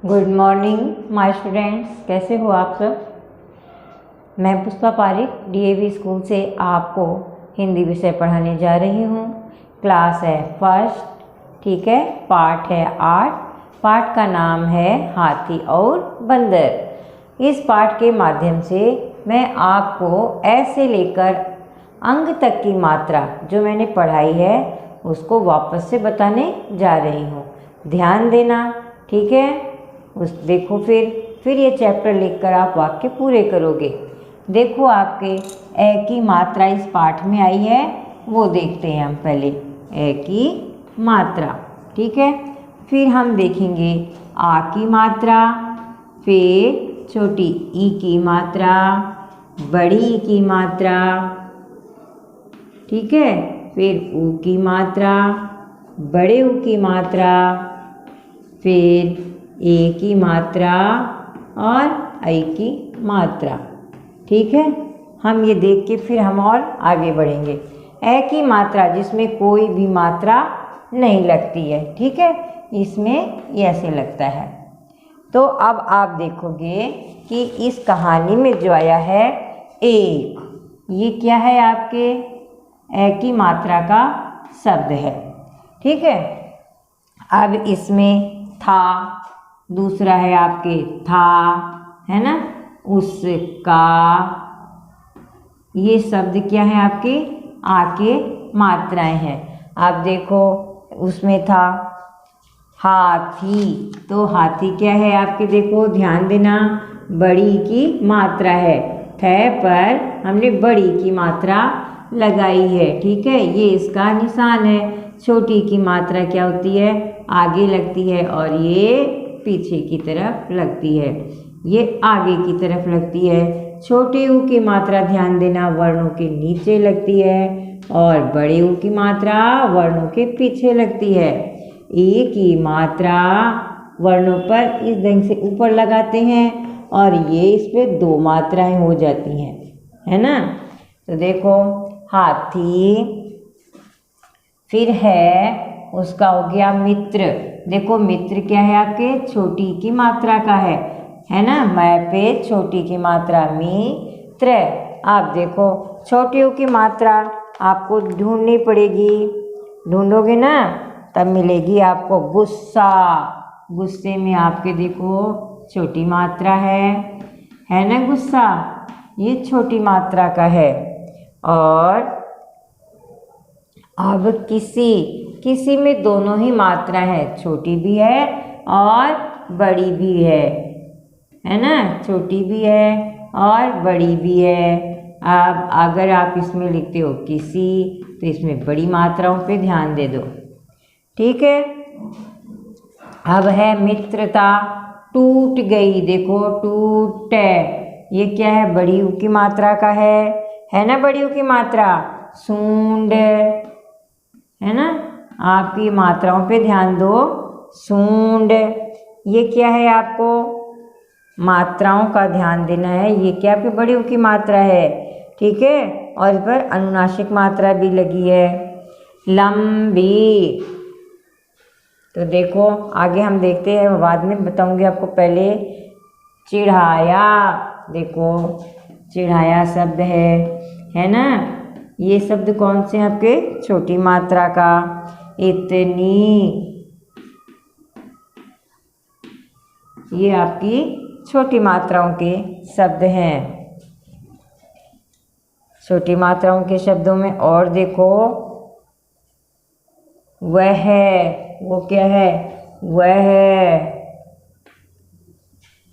Good morning my students, कैसे हो आप सब। मैं पुष्पा पारिक डीएवी स्कूल से आपको हिंदी विषय पढ़ाने जा रही हूँ। क्लास है फर्स्ट, ठीक है। पाठ है 8। पाठ का नाम है हाथी और बंदर। इस पाठ के माध्यम से मैं आपको ऐसे लेकर अंग तक की मात्रा जो मैंने पढ़ाई है उसको वापस से बताने जा रही हूँ। ध्यान देना, ठीक है। देखो फिर ये चैप्टर लिखकर आप वाक्य पूरे करोगे। देखो आपके ए की मात्रा इस पाठ में आई है, वो देखते हैं हम पहले। ए की मात्रा, ठीक है। फिर हम देखेंगे आ की मात्रा, फिर छोटी ई की मात्रा, बड़ी ई की मात्रा, ठीक है। फिर ऊ की मात्रा, बड़े ऊ की मात्रा, फिर ए की मात्रा और आई की मात्रा, ठीक है। हम ये देख के फिर हम और आगे बढ़ेंगे। ए की मात्रा जिसमें कोई भी मात्रा नहीं लगती है, ठीक है, इसमें ये ऐसे लगता है। तो अब आप देखोगे कि इस कहानी में जो आया है एक, ये क्या है आपके ए की मात्रा का शब्द है, ठीक है। अब इसमें था, दूसरा है आपके था, है ना, उसका, ये शब्द क्या है आपके आके मात्राएं हैं। आप देखो उसमें था हाथी, तो हाथी क्या है आपके, देखो ध्यान देना, बड़ी की मात्रा है। थ पर हमने बड़ी की मात्रा लगाई है, ठीक है, ये इसका निशान है। छोटी की मात्रा क्या होती है, आगे लगती है और ये पीछे की तरफ लगती है, ये आगे की तरफ लगती है। छोटे ऊ की मात्रा ध्यान देना वर्णों के नीचे लगती है और बड़े ऊ की मात्रा वर्णों के पीछे लगती है। ए की मात्रा वर्णों पर इस ढंग से ऊपर लगाते हैं और ये इस पे दो मात्राएं हो जाती हैं, है ना। तो देखो हाथी, फिर है उसका हो गया मित्र। देखो मित्र क्या है आपके, छोटी की मात्रा का है ना। मैं पे छोटी की मात्रा मित्र। आप देखो छोटी की मात्रा आपको ढूंढनी पड़ेगी, ढूंढोगे ना तब मिलेगी आपको गुस्सा। गुस्से में आपके देखो छोटी मात्रा है ना गुस्सा, ये छोटी मात्रा का है। और अब किसी में दोनों ही मात्रा है, छोटी भी है और बड़ी भी है ना, छोटी भी है और बड़ी भी है। अब अगर आप इसमें लिखते हो किसी, तो इसमें बड़ी मात्राओं पे ध्यान दे दो, ठीक है। अब है मित्रता, टूट गई, देखो टूट, ये क्या है, बड़ी ऊ की मात्रा का है ना, बड़ी ऊ की मात्रा। सूंड, है ना, आपकी मात्राओं पे ध्यान दो। सूंड, ये क्या है, आपको मात्राओं का ध्यान देना है। ये क्या आपकी बड़ी ऊ की मात्रा है, ठीक है, और इस पर अनुनासिक मात्रा भी लगी है। लंबी, तो देखो आगे हम देखते हैं, बाद में बताऊंगी आपको, पहले चिढ़ाया, देखो चिढ़ाया शब्द है ना। ये शब्द कौन से हैं आपके, छोटी मात्रा का। इतनी, ये आपकी छोटी मात्राओं के शब्द हैं। छोटी मात्राओं के शब्दों में और देखो वह है, वो क्या है, वह है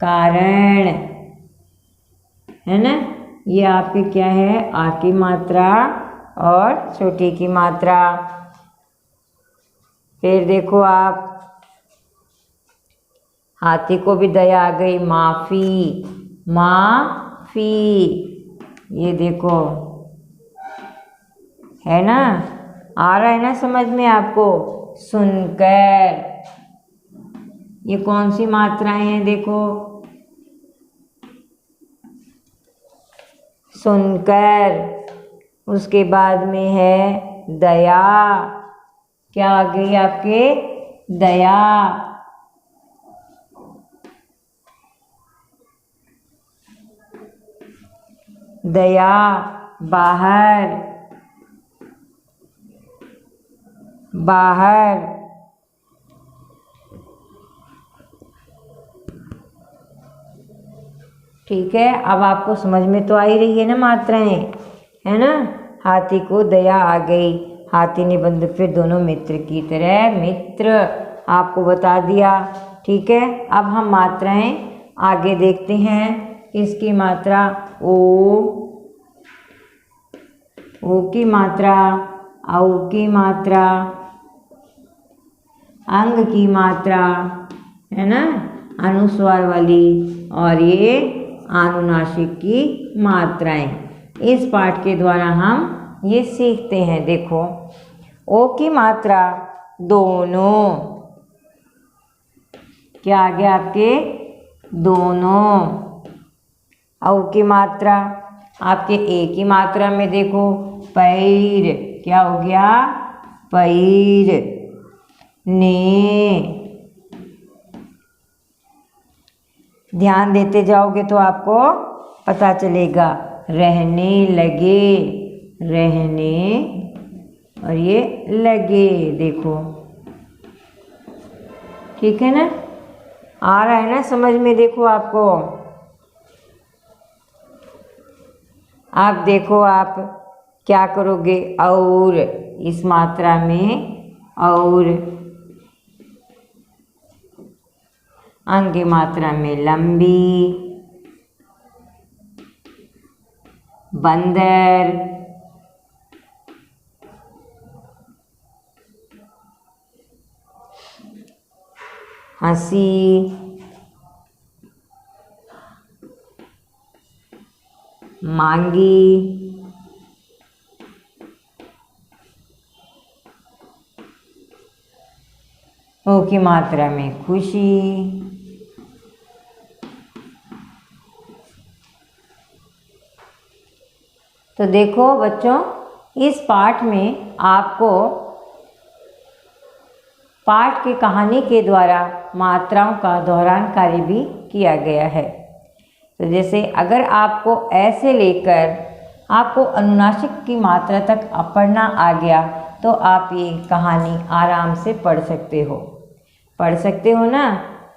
कारण, है ना, ये आपकी क्या है, आ की मात्रा और छोटी की मात्रा। फिर देखो आप हाथी को भी दया आ गई, माफी, माफी, ये देखो है ना, आ रहा है ना समझ में आपको। सुनकर, ये कौन सी मात्राएं हैं, देखो सुनकर। उसके बाद में है दया, क्या आ गई आपके, दया, दया, बाहर, बाहर। ठीक है, अब आपको समझ में तो आ ही रही है ना मात्राएं, है ना। हाथी को दया आ गई, हाथी ने बंदूक फिर दोनों मित्र की तरह, मित्र आपको बता दिया। ठीक है, अब हम मात्राएं आगे देखते हैं। इसकी मात्रा ओ की मात्रा, औ की मात्रा, अंग की मात्रा, है ना, अनुस्वार वाली, और ये अनुनासिक की मात्राएं। इस पाठ के द्वारा हम ये सीखते हैं। देखो, ओ की मात्रा दोनों, क्या आ गया आपके, दोनों। औ की मात्रा आपके ए की मात्रा में देखो, पैर, क्या हो गया, पैर, ने। ध्यान देते जाओगे तो आपको पता चलेगा, रहने लगे, रहने, और ये लगे, देखो। ठीक है ना, आ रहा है ना समझ में। देखो आपको, आप देखो आप क्या करोगे, और इस मात्रा में, और अंग की मात्रा में लंबी, बंदर, हंसी, मांगी, ओ की मात्रा में खुशी। तो देखो बच्चों, इस पाठ में आपको पाठ की कहानी के द्वारा मात्राओं का दोहरान कार्य भी किया गया है। तो जैसे अगर आपको ऐसे लेकर आपको अनुनासिक की मात्रा तक पढ़ना आ गया, तो आप ये कहानी आराम से पढ़ सकते हो ना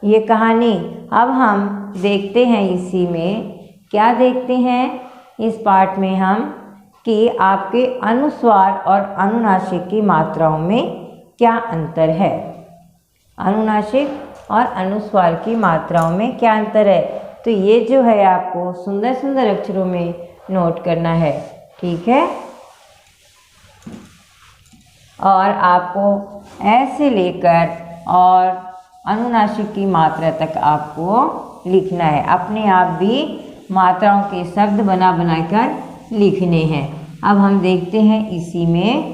ये कहानी। अब हम देखते हैं, इसी में क्या देखते हैं इस पाठ में हम, कि आपके अनुस्वार और अनुनासिक की मात्राओं में क्या अंतर है। अनुनासिक और अनुस्वार की मात्राओं में क्या अंतर है, तो ये जो है आपको सुंदर सुंदर अक्षरों में नोट करना है। ठीक है, और आपको ऐसे लेकर और अनुनासिक की मात्रा तक आपको लिखना है। अपने आप भी मात्राओं के शब्द बना कर लिखने हैं। अब हम देखते हैं इसी में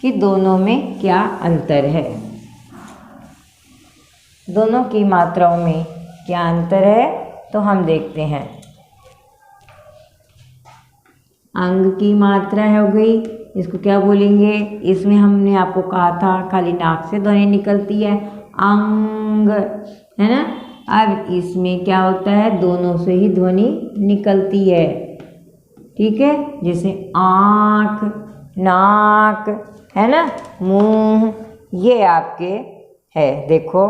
कि दोनों में क्या अंतर है, दोनों की मात्राओं में क्या अंतर है, तो हम देखते हैं। अंग की मात्रा हो गई, इसको क्या बोलेंगे, इसमें हमने आपको कहा था खाली नाक से ध्वनि निकलती है, अंग, है ना। अब इसमें क्या होता है, दोनों से ही ध्वनि निकलती है। ठीक है, जैसे आँख, नाक, है ना, मुंह, ये आपके है। देखो,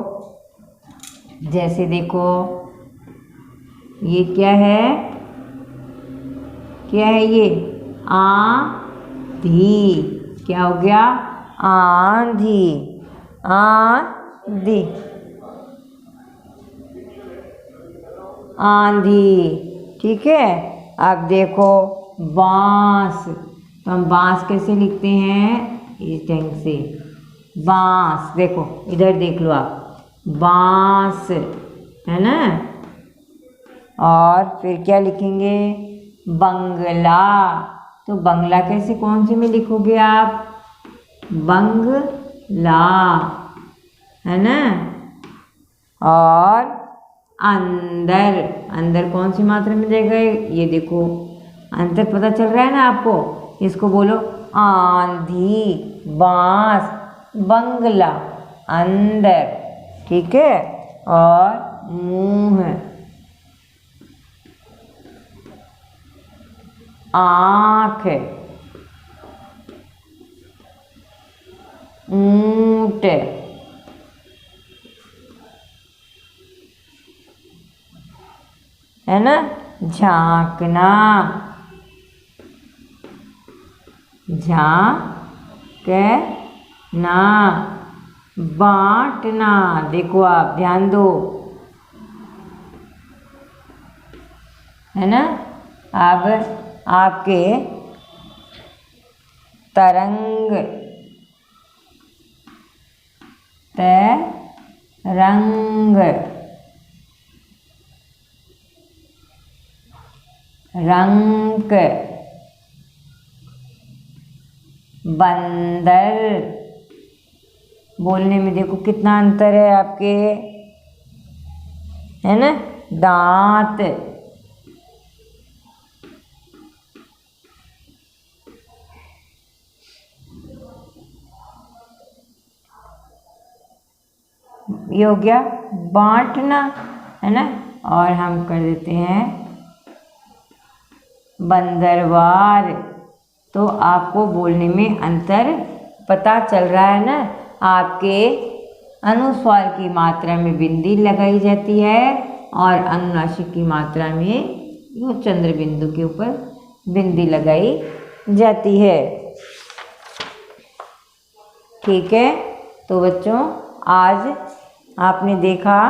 जैसे देखो, ये क्या है, ये आंधी, क्या हो गया, आंधी, आंधी, आंधी। ठीक है, अब देखो बांस, तो हम बांस कैसे लिखते हैं, इस ढंग से, बांस। देखो इधर देख लो आप, बांस, है ना। और फिर क्या लिखेंगे, बंगला। तो बंगला कैसे, कौन से में लिखोगे आप, बंगला, है ना। और अंदर, अंदर कौन सी मात्रा में देगा, ये देखो अंतर पता चल रहा है ना आपको। इसको बोलो आंधी, बांस, बंगला, अंदर। ठीक है, और मुंह, आँख, ऊंट, है ना, झांकना, झांकना, बांटना, देखो आप ध्यान दो, है ना। अब आपके तरंग, तरंग, रंक, बंदर, बोलने में देखो कितना अंतर है आपके, है ना, दांत, ये हो गया बांटना, है ना। और हम कर देते हैं बंदरवार। तो आपको बोलने में अंतर पता चल रहा है ना। आपके अनुस्वार की मात्रा में बिंदी लगाई जाती है और अनुनासिक की मात्रा में यूँ चंद्र बिंदु के ऊपर बिंदी लगाई जाती है। ठीक है, तो बच्चों आज आपने देखा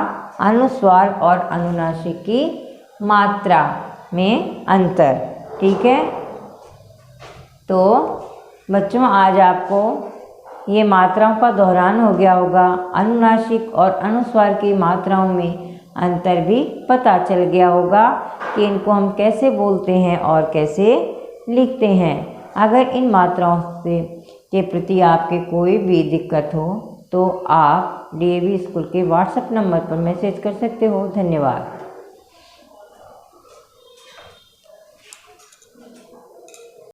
अनुस्वार और अनुनासिक की मात्रा में अंतर। ठीक है, तो बच्चों आज आपको ये मात्राओं का दोहरान हो गया होगा। अनुनासिक और अनुस्वार की मात्राओं में अंतर भी पता चल गया होगा कि इनको हम कैसे बोलते हैं और कैसे लिखते हैं। अगर इन मात्राओं से के प्रति आपके कोई भी दिक्कत हो तो आप DAV स्कूल के व्हाट्सएप नंबर पर मैसेज कर सकते हो। धन्यवाद।